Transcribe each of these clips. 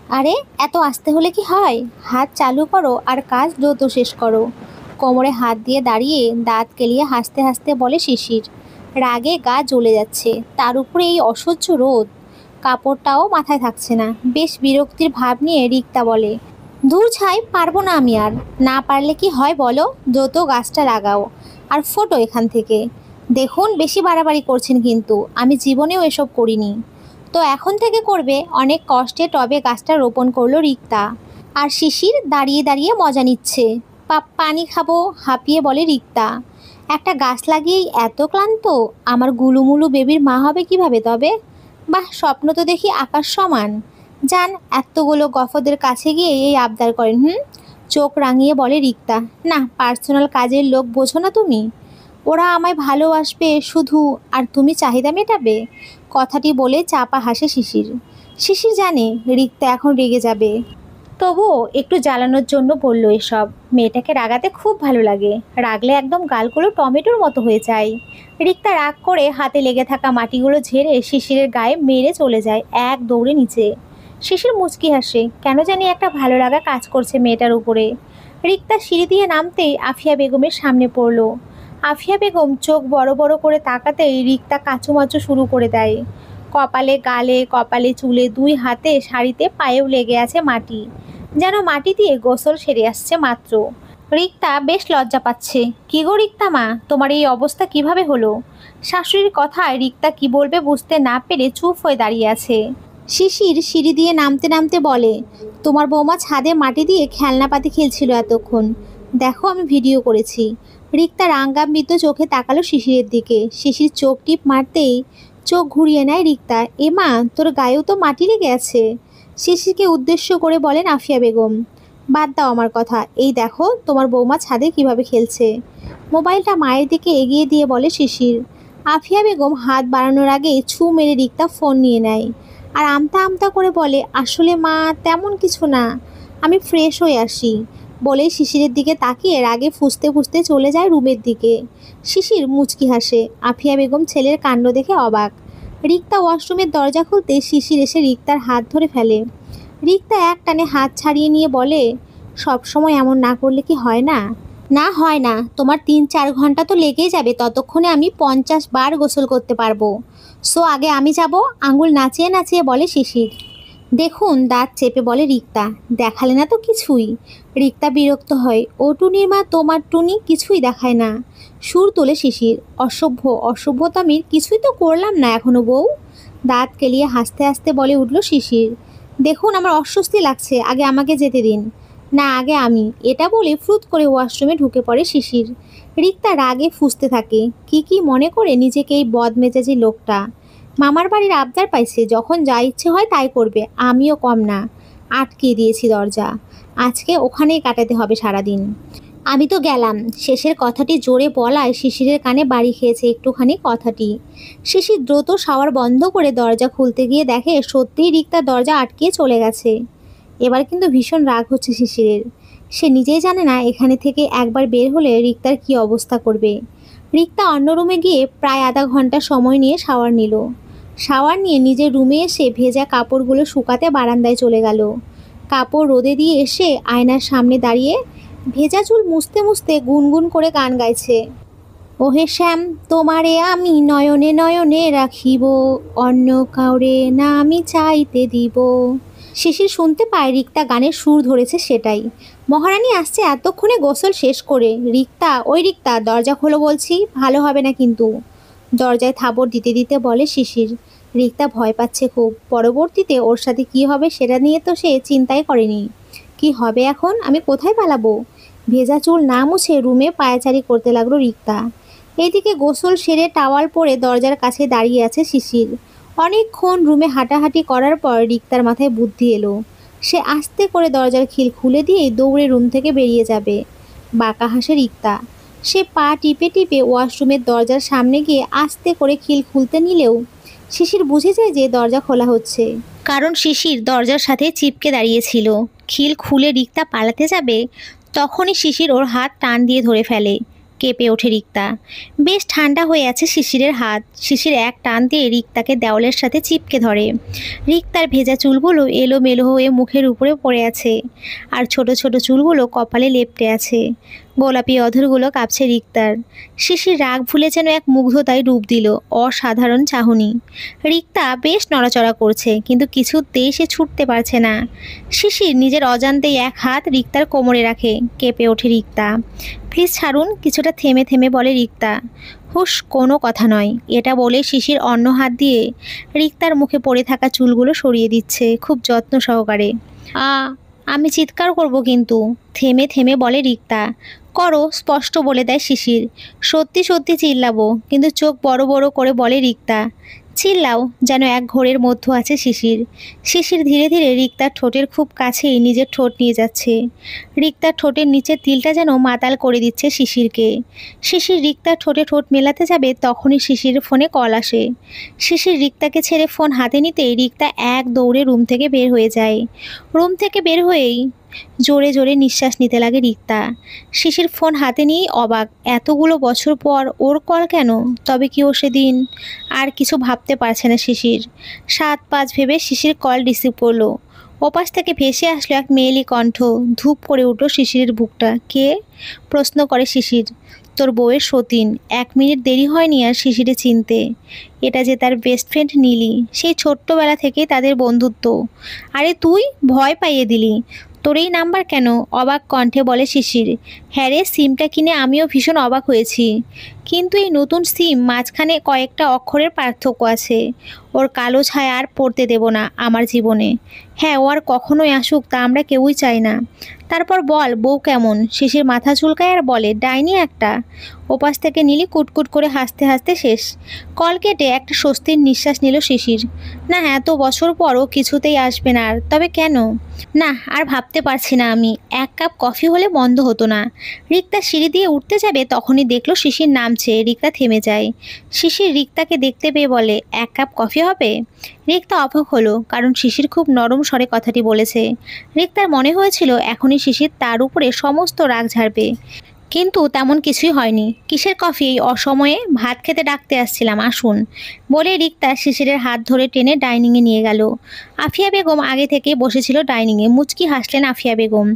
আরে এত আসতে হলে কি হয়? হাত চালু করো আর কাজ দ্রুত শেষ করো। কোমরে হাত দিয়ে দাঁড়িয়ে দাঁত কেলিয়ে হাসতে হাসতে বলে শিশির। রাগে গা জ্বলে যাচ্ছে, তার উপরে এই অসহ্য রোদ। কাপড়টাও মাথায় থাকছে না। বেশ বিরক্তির ভাব নিয়ে রিক্তা বলে, দূর ছাই, পারবো না আমি আর। না পারলে কি হয় বলো, দ্রুত গাছটা লাগাও আর ফোটো এখান থেকে। দেখুন বেশি বাড়াবাড়ি করছেন কিন্তু, আমি জীবনেও এসব করিনি। তো এখন থেকে করবে। অনেক কষ্টে টবে গাছটা রোপণ করলো রিক্তা। আর শিশির দাঁড়িয়ে দাঁড়িয়ে মজা নিচ্ছে। পানি খাবো, হাঁপিয়ে বলে রিক্তা। একটা গাছ লাগিয়েই এত ক্লান্ত? আমার গুলুমুলু বেবির মা হবে কিভাবে তবে? বাহ, স্বপ্ন তো দেখি আকাশ সমান। যান, এতগুলো গফদের কাছে গিয়ে এই আবদার করেন? চোখ রাঙিয়ে বলে রিক্তা। না, পার্সোনাল কাজের লোক বোঝো না তুমি? ওরা আমায় ভালোবাসবে শুধু, আর তুমি চাহিদা মেটাবে। কথাটি বলে চাপা হাসে শিশির। শিশির জানে রিক্তা এখন রেগে যাবে, তবুও একটু জ্বালানোর জন্য বলল এসব। মেয়েটাকে রাগাতে খুব ভালো লাগে, রাগলে একদম গালগুলো টমেটোর মতো হয়ে যায়। রিক্তা রাগ করে হাতে লেগে থাকা মাটিগুলো ঝেড়ে শিশিরের গায়ে মেরে চলে যায় এক দৌড়ে নিচে। শিশির মুচকি হাসে, কেন জানি একটা ভালো লাগা কাজ করছে মেয়েটার উপরে। রিক্তা সিঁড়ি দিয়ে নামতেই আফিয়া বেগমের সামনে পড়ল। আফিয়া বেগম চোখ বড় বড় করে তাকাতেই রিক্তা কাচুমাচু শুরু করে দেয়। কপালে গালে কপালে চুলে দুই হাতে শাড়িতে পায়েও লেগে আছে মাটি, যেন মাটি দিয়ে গোসল সেরে আসছে মাত্র। রিক্তা বেশ লজ্জা পাচ্ছে। কি গো রিক্তা মা, তোমার এই অবস্থা কিভাবে হলো? শাশুড়ির কথায় রিক্তা কি বলবে বুঝতে না পেরে চুপ হয়ে দাঁড়িয়ে আছে। শিশির সিঁড়ি দিয়ে নামতে নামতে বলে, তোমার বৌমা ছাদে মাটি দিয়ে খেলনাপাতি খেলছিল এতক্ষণ। দেখো আমি ভিডিও করেছি। রিক্তা রাঙ্গান্বিত চোখে তাকালো শিশিরের দিকে। শিশির চোখ টিপ মারতেই চোখ ঘুরিয়ে নেয় রিক্তা। এমা, তোর গায়েও তো মাটি লেগে আছে। শিশিরকে উদ্দেশ্য করে বলেন আফিয়া বেগম, বাদ দাও আমার কথা, এই দেখো তোমার বৌমা ছাদে কিভাবে খেলছে। মোবাইলটা মায়ের দিকে এগিয়ে দিয়ে বলে শিশির। আফিয়া বেগম হাত বাড়ানোর আগে ছু মেরে রিক্তা ফোন নিয়ে নেয় আর আমতা আমতা করে বলে, আসলে মা তেমন কিছু না, আমি ফ্রেশ হয়ে আসি। বলেই শিশিরের দিকে তাকিয়ে রাগে ফুঁসতে ফুঁসতে চলে যায় রুমের দিকে। শিশির মুচকি হাসে। আফিয়া বেগম ছেলের কাণ্ড দেখে অবাক। রিক্তা ওয়াশরুমের দরজা খুলতে শিশির এসে রিক্তার হাত ধরে ফেলে। রিক্তা এক টানে হাত ছাড়িয়ে নিয়ে বলে, সব সময় এমন না করলে কি হয় না? না হয় না, তোমার 3-4 ঘন্টা তো লেগেই যাবে, ততক্ষণে আমি 50 বার গোসল করতে পারবো। সো আগে আমি যাব। আঙুল নাচিয়ে নাচিয়ে বলে শিশির। দেখুন, দাঁত চেপে বলে রিক্তা। দেখালে না তো কিছুই। রিক্তা বিরক্ত হয়, ও টুনির মা, তোমার টুনি কিছুই দেখায় না। সুর তোলে শিশির। অসভ্য, অসভ্যতামির কিছুই তো করলাম না এখনো বউ। দাঁত কেলিয়ে হাসতে হাসতে বলে উঠল শিশির। দেখুন আমার অস্বস্তি লাগছে, আগে আমাকে যেতে দিন। না, আগে আমি। এটা বলে ফ্রুত করে ওয়াশরুমে ঢুকে পড়ে শিশির। রিক্তা রাগে ফুঁসতে থাকে। কি কি মনে করে নিজেকে এই বদমেজাজি লোকটা। মামার বাড়ির আবদার পাইছে, যখন যা ইচ্ছে হয় তাই করবে, আমিও কম না। আটকে দিয়েছি দরজা, আজকে ওখানেই কাটাতে হবে সারাদিন। আমি তো গেলাম। শেষের কথাটি জোরে বলায় শিশিরের কানে বাড়ি খেয়েছে একটুখানি কথাটি। শিশির দ্রুত শাওয়ার বন্ধ করে দরজা খুলতে গিয়ে দেখে সত্যিই রিক্তা দরজা আটকিয়ে চলে গেছে। এবার কিন্তু ভীষণ রাগ হচ্ছে শিশিরের। সে নিজেই জানে না এখানে থেকে একবার বের হলে রিক্তার কি অবস্থা করবে। রিক্তা অন্য রুমে গিয়ে প্রায় আধা ঘন্টা সময় নিয়ে শাওয়ার নিল। শাওয়ার নিয়ে নিজের রুমে এসে ভেজা কাপড়গুলো শুকাতে বারান্দায় চলে গেল। কাপড় রোদে দিয়ে এসে আয়নার সামনে দাঁড়িয়ে ভেজা চুল মুছতে মুছতে গুনগুন করে গান গাইছে। ওহে শ্যাম, তোমারে আমি নয়নে নয়নে রাখিব, অন্য কাউরে না আমি চাইতে দিব। শিশির শুনতে পায় রিক্তা গানের সুর ধরেছে সেটাই। মহারানী আসছে এতক্ষণে গোসল শেষ করে। রিক্তা, ওই রিক্তা, দরজা খোলো বলছি, ভালো হবে না কিন্তু। দরজায় থাবড় দিতে দিতে বলে শিশির। রিক্তা ভয় পাচ্ছে খুব। পরবর্তীতে ওর সাথে কী হবে সেটা নিয়ে তো সে চিন্তাই করেনি। কি হবে এখন, আমি কোথায় পালাবো? ভেজা চুল না মুছে রুমে পায়চারি করতে লাগলো রিক্তা। এদিকে গোসল সেরে টাওয়াল পরে দরজার কাছে দাঁড়িয়ে আছে শিশির। অনেকক্ষণ রুমে হাঁটাহাঁটি করার পর রিক্তার মাথায় বুদ্ধি এলো। সে আস্তে করে দরজার খিল খুলে দিয়ে দৌড়ে রুম থেকে বেরিয়ে যাবে। বাঁকা হাসে রিক্তা। সে পা টিপে টিপে ওয়াশরুমের দরজার সামনে গিয়ে আস্তে করে খিল খুলতে নিলেও শিশির বুঝে যায় যে দরজা খোলা হচ্ছে, কারণ শিশির দরজার সাথে চিপকে দাঁড়িয়েছিল। খিল খুলে রিক্তা পালাতে যাবে, তখনই শিশির ওর হাত টান দিয়ে ধরে ফেলে। কেঁপে ওঠে রিক্তা। বেশ ঠান্ডা হয়ে আছে শিশিরের হাত। শিশির এক টান দিয়ে রিক্তাকে দেওয়ালের সাথে চিপকে ধরে। রিক্তার ভেজা চুলগুলো এলোমেলো হয়ে মুখের উপরে পড়ে আছে, আর ছোট ছোট চুলগুলো কপালে লেপ্টে আছে। গোলাপি অধরগুলো কাঁপছে রিক্তার। শিশির রাগ ভুলে যেন এক মুগ্ধতায় ডুব দিল, অসাধারণ চাহনি। রিক্তা বেশ নড়াচড়া করছে, কিন্তু কিছুতেই সে ছুটতে পারছে না। শিশির নিজের অজান্তেই এক হাত রিক্তার কোমরে রাখে। কেঁপে ওঠে রিক্তা। প্লিজ ছাড়ুন, কিছুটা থেমে থেমে বলে রিক্তা। হুশ, কোনো কথা নয়। এটা বলে শিশির অন্য হাত দিয়ে রিক্তার মুখে পড়ে থাকা চুলগুলো সরিয়ে দিচ্ছে খুব যত্ন সহকারে। আ আমি চিৎকার করব কিন্তু, থেমে থেমে বলে রিক্তা। করো, স্পষ্ট বলে দেয় শিশির। সত্যি সত্যি চিল্লাবো, কিন্তু চোখ বড় বড় করে বলে রিক্তা। চিল্লাও, যেন এক ঘোরের মধ্যে আছে শিশির। শিশির ধীরে ধীরে রিক্তার ঠোঁটের খুব কাছেই নিজের ঠোঁট নিয়ে যাচ্ছে। রিক্তার ঠোঁটের নিচের তিলটা যেন মাতাল করে দিচ্ছে শিশিরকে। শিশির রিক্তার ঠোঁটে ঠোঁট মেলাতে যাবে, তখনই শিশিরের ফোনে কল আসে। শিশির রিক্তাকে ছেড়ে ফোন হাতে নিতেই রিক্তা এক দৌড়ে রুম থেকে বের হয়ে যায়। রুম থেকে বের হয়েই জোরে জোরে নিঃশ্বাস নিতে লাগে রিক্তা। শিশির ফোন হাতে নিয়েই অবাক, এতগুলো বছর পর ওর কল কেন? তবে কি ও সেদিন? আর কিছু ভাবতে পারছে না শিশির। 7-5 ভেবে শিশির কল রিসিভ করলো। ওপাশ থেকে ভেসে আসলো এক মেয়েলি কণ্ঠ। ধূপ করে উঠল শিশিরের বুকটা। কে? প্রশ্ন করে শিশির। তোর বউয়ের সতীন। 1 মিনিট দেরি হয়নি আর শিশিরে চিনতে। এটা যে তার বেস্ট ফ্রেন্ড নীলি, সেই ছোট্টবেলা থেকেই তাদের বন্ধুত্ব। আরে তুই ভয় পাইয়ে দিলি। তোর এই নাম্বার কেন? অবাক কণ্ঠে বলে শিশির। হ্যাঁ রে, সিমটা কিনে আমিও ভীষণ অবাক হয়েছি, কিন্তু এই নতুন সিম মাঝখানে কয়েকটা অক্ষরের পার্থক্য আছে। ওর কালো ছায়া আর পড়তে দেব না আমার জীবনে। হ্যাঁ, ও আর কখনোই আসুক তা আমরা কেউই চাই না। তারপর বল, বউ কেমন? শিশির মাথা চুলকায় আর বলে, ডাইনি একটা। ওপাশ থেকে নীলি কুটকুট করে হাসতে হাসতে শেষ। কল কেটে একটা স্বস্তির নিঃশ্বাস নিল শিশির। না, এত বছর পরও কিছুতেই আসবে না আর। তবে কেন? না, আর ভাবতে পারছি না আমি। 1 কাপ কফি হলে বন্ধ হতো না। রিক্তা সিঁড়ি দিয়ে উঠতে যাবে, তখনই দেখলো শিশির নামছে। রিক্তা থেমে যায়। শিশির রিক্তাকে দেখতে পেয়ে বলে, 1 কাপ কফি হবে? রিক্তা অবাক হলো, কারণ শিশির খুব নরম স্বরে কথাটি বলেছে। রিক্তার মনে হয়েছিল এখনই শিশির তার উপরে সমস্ত রাগ ঝাড়বে, কিন্তু তেমন কিছুই হয়নি। কিসের কফি? এই অসময়ে? ভাত খেতে ডাকতে আসছিলাম, আসুন বলে রিক্তা শিশিরের হাত ধরে টেনে ডাইনিংয়ে নিয়ে গেল। আফিয়া বেগম আগে থেকেই বসেছিল ডাইনিংয়ে। মুচকি হাসলেন আফিয়া বেগম।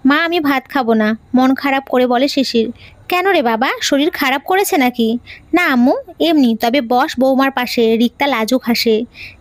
মা, আমি ভাত খাবো না, মন খারাপ করে বলে শিশির। কেন রে বাবা, শরীর খারাপ করেছে নাকি? না আম্মু, এমনি। তবে বস বৌমার পাশে। রিক্তা লাজুক হাসে।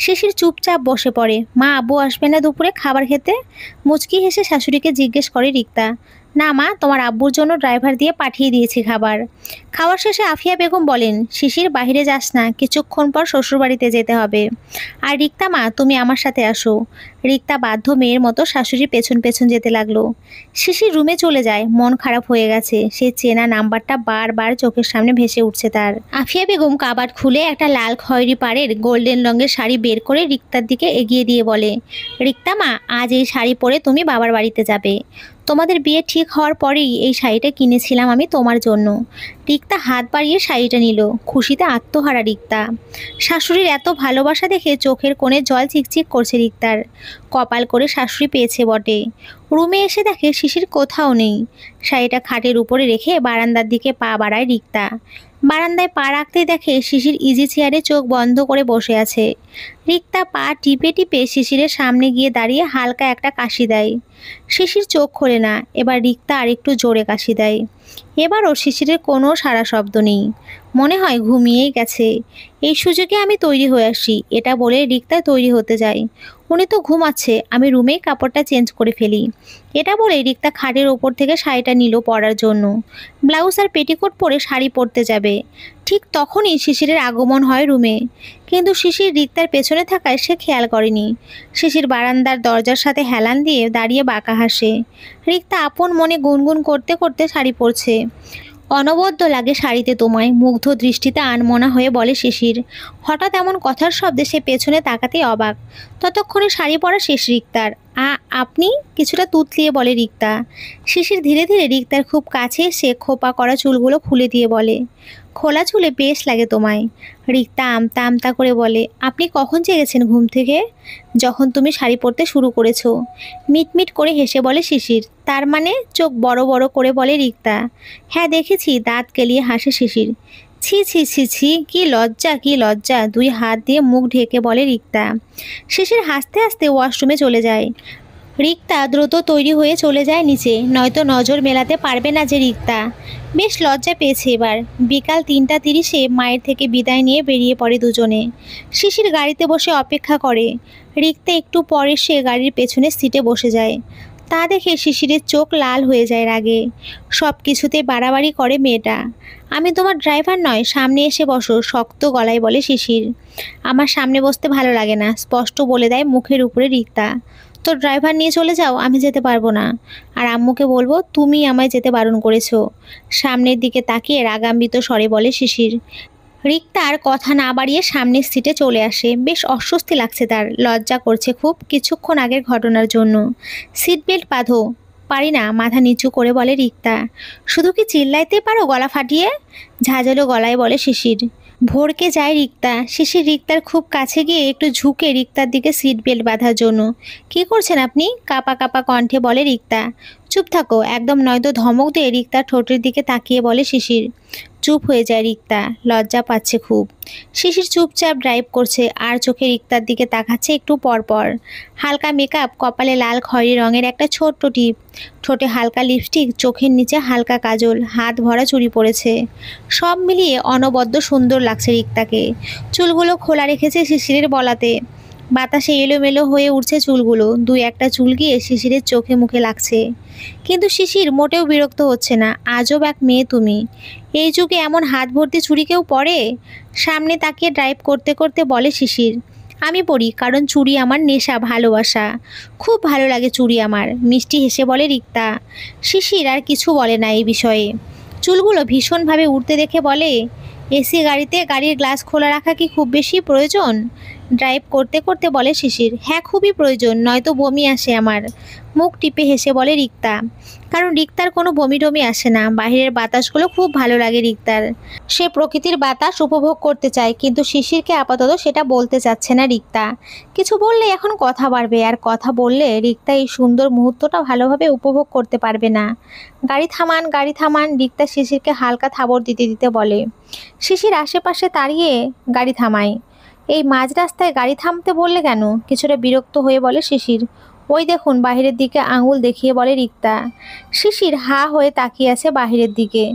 শিশির চুপচাপ বসে পড়ে। মা, আব্বু আসবে না দুপুরে খাবার খেতে? মুচকি হেসে শাশুড়িকে জিজ্ঞেস করে রিক্তা। না মা, তোমার আব্বুর জন্য ড্রাইভার দিয়ে পাঠিয়ে দিয়েছি খাবার। খাওয়ার শেষে আফিয়া বেগম বলেন, শিশির বাইরে যাস না, কিছুক্ষণ পর শ্বশুরবাড়িতে যেতে হবে। আর রিক্তা মা, তুমি আমার সাথে আসো। রিক্তা বাধ্য মেয়ের মতো শাশুড়ির পেছন পেছন যেতে লাগলো। শিশির রুমে চলে যায়। মন খারাপ হয়ে গেছে। সে চেনা নাম্বারটা বারবার চোখের সামনে ভেসে উঠছে তার। আফিয়া বেগম কাবার্ড খুলে একটা লাল খয়েরি পাড়ের গোল্ডেন রঙের শাড়ি বের করে রিক্তার দিকে এগিয়ে দিয়ে বলে, রিক্তা মা, আজ এই শাড়ি পরে তুমি বাবার বাড়িতে যাবে। তোমাদের বিয়ে ঠিক হওয়ার পরেই এই শাড়িটা কিনেছিলাম আমি তোমার জন্য। রিক্তা হাত বাড়িয়ে শাড়িটা নিল। খুশিতে আত্মহারা রিক্তা। শাশুড়ির এত ভালোবাসা দেখে চোখের কোণে জল চিকচিক করছে রিক্তার। কপাল করে শাশুড়ি পেয়েছে বটে। রুমে এসে দেখে শিশির কোথাও নেই। শাড়িটা খাটের উপরে রেখে বারান্দার দিকে পা বাড়ায় রিক্তা। বারান্দায় পা রাখতেই দেখে শিশির ইজি চেয়ারে চোখ বন্ধ করে বসে আছে। রিক্তা পা টিপে টিপে শিশিরের সামনে গিয়ে দাঁড়িয়ে হালকা একটা কাশি দেয়। শিশির চোখ খোলে না। এবার রিক্তা আরেকটু জোরে কাশি দেয়। এবারও শিশিরের কোনো সাড়া শব্দ নেই। মনে হয় ঘুমিয়েই গেছে। এই সুযোগে আমি তৈরি হয়ে আসি, এটা বলে রিক্তা তৈরি হতে যায়। উনি তো ঘুমাচ্ছে, আমি রুমেই কাপড়টা চেঞ্জ করে ফেলি। এটা বলে রিক্তা খাটের ওপর থেকে শাড়িটা নিল পরার জন্য। ব্লাউজ আর পেটিকোট পরে শাড়ি পরতে যাবে। ঠিক তখনই শিশিরের আগমন হয় রুমে। কিন্তু শিশির রিক্তার পেছনে থাকায় সে খেয়াল করেনি। শিশির বারান্দার দরজার সাথে হেলান দিয়ে দাঁড়িয়ে বাঁকা হাসে। রিক্তা আপন মনে গুনগুন করতে করতে শাড়ি পরছে। অনবদ্য লাগে শাড়িতে তোমায়, মুগ্ধ দৃষ্টিতে আনমনা হয়ে বলে শিশির। হঠাৎ এমন কথার শব্দে সে পেছনে তাকাতেই অবাক। ততক্ষণে শাড়ি পরা শেষ রিক্তার। আপনি? কিছুটা তুতলিয়ে বলে রিক্তা। শিশির ধীরে ধীরে রিক্তার খুব কাছে এসে খোপা করা চুলগুলো খুলে দিয়ে বলে, খোলা চুলে বেশ লাগে তোমায়। রিক্তা আমতা আমতা করে বলে, আপনি কখন জেগেছেন ঘুম থেকে? যখন তুমি শাড়ি পরতে শুরু করেছো। মিটমিট করে হেসে বলে শিশির। তার মানে? চোখ বড় বড় করে বলে রিক্তা। হ্যাঁ দেখেছি, দাঁত কেলিয়ে হাসে শিশির। ছি ছি ছি ছি, কি লজ্জা কি লজ্জা, দুই হাত দিয়ে মুখ ঢেকে বলে রিক্তা। শিশির হাসতে হাসতে ওয়াশরুমে চলে যায়। রিক্তা দ্রুত তৈরি হয়ে চলে যায় নিচে, নয়তো নজর মেলাতে পারবে না যে রিক্তা। বেশ লজ্জা পেয়েছে এবার। বিকাল ৩টা ৩০-এ মায়ের থেকে বিদায় নিয়ে বেরিয়ে পড়ে দুজনে। শিশির গাড়িতে বসে অপেক্ষা করে। রিক্তা একটু পরে সে গাড়ির পেছনের সিটে বসে যায়। তা দেখে শিশিরের চোখ লাল হয়ে যায় রাগে। সব কিছুতে বাড়াবাড়ি করে মেয়েটা। আমি তোমার ড্রাইভার নয়, সামনে এসে বসো, শক্ত গলায় বলে শিশির। আমার সামনে বসতে ভালো লাগে না, স্পষ্ট বলে দেয় মুখের উপরে রিক্তা। তো ড্রাইভার নিয়ে চলে যাও, আমি যেতে পারবো না। আর আম্মুকে বলবো তুমি আমায় যেতে বারণ করেছো। সামনের দিকে তাকিয়ে রাগান্বিত স্বরে বলে শিশির। রিক্তা আর কথা না বাড়িয়ে সামনের সিটে চলে আসে। বেশ অস্বস্তি লাগছে তার, লজ্জা করছে খুব কিছুক্ষণ আগের ঘটনার জন্য। সিট বেল্ট বাঁধো। পারি না, মাথা নিচু করে বলে রিক্তা। শুধু কি চিল্লাইতে পারো গলা ফাটিয়ে? ঝাঁঝালো গলায় বলে শিশির। ভড়কে যায় রিক্তা। শিশির রিক্তার খুব কাছে গিয়ে একটু ঝুঁকে রিক্তার দিকে সিট বেল্ট বাঁধার জন্য। কী করছেন আপনি? কাপা কাপা কণ্ঠে বলে রিক্তা। চুপ থাকো একদম, নয়তো ধমক দিয়ে রিক্তার ঠোঁটের দিকে তাকিয়ে বলে শিশির। চুপ হয়ে যায় রিক্তা, লজ্জা পাচ্ছে খুব। শিশির চুপচাপ ড্রাইভ করছে আর চোখে রিক্তার দিকে তাকাচ্ছে একটু পর পর। হালকা মেকআপ, কপালে লাল খয়েরি রঙের একটা ছোট্ট টিপ, ঠোঁটে হালকা লিপস্টিক, চোখের নিচে হালকা কাজল, হাত ভরা চুড়ি পরেছে। সব মিলিয়ে অনবদ্য সুন্দর লাগছে রিক্তাকে। চুলগুলো খোলা রেখেছে শিশিরের বলাতে। বাতাসে এলোমেলো হয়ে উঠছে চুলগুলো, দুই একটা চুল গিয়ে শিশিরের চোখে মুখে লাগছে। কিন্তু শিশির মোটেও বিরক্ত হচ্ছে না। আজব এক মেয়ে তুমি। এই যুগে এমন হাত ভর্তি চুড়ি কেউ পরে? সামনে তাকিয়ে ড্রাইভ করতে করতে বলে শিশির। আমি পরি, কারণ চুড়ি আমার নেশা, ভালোবাসা। খুব ভালো লাগে চুড়ি আমার, মিষ্টি হেসে বলে রিক্তা। শিশির আর কিছু বলে না এই বিষয়ে। চুলগুলো ভীষণভাবে উঠতে দেখে বলে, এসি গাড়িতে গাড়ির গ্লাস খোলা রাখা কি খুব বেশি প্রয়োজন? ড্রাইভ করতে করতে বলে শিশির। হ্যাঁ খুবই প্রয়োজন, নয়তো বমি আসে আমার। মুখ টিপে হেসে বলে রিক্তা। কারণ রিক্তার কোনো বমি টমি আসে না, বাইরের বাতাসগুলো খুব ভালো লাগে রিক্তার। সে প্রকৃতির বাতাস উপভোগ করতে চায়, কিন্তু শিশিরকে আপাতত সেটা বলতে চাচ্ছে না রিক্তা। কিছু বললে এখন কথা বাড়বে, আর কথা বললে রিক্তা এই সুন্দর মুহূর্তটা ভালোভাবে উপভোগ করতে পারবে না। গাড়ি থামান, গাড়ি থামান, রিক্তা শিশিরকে হালকা থাবড় দিতে দিতে বলে। শিশির আশেপাশে দাঁড়িয়ে গাড়ি থামায়। এই মাঝ রাস্তায় গাড়ি থামতে বললে কেন? কিছুটা বিরক্ত হয়ে বলে শিশির। ওই দেখুন, বাহিরের দিকে আঙুল দেখিয়ে বলে রিক্তা। শিশির হা হয়ে তাকিয়ে আছে বাহিরের দিকে।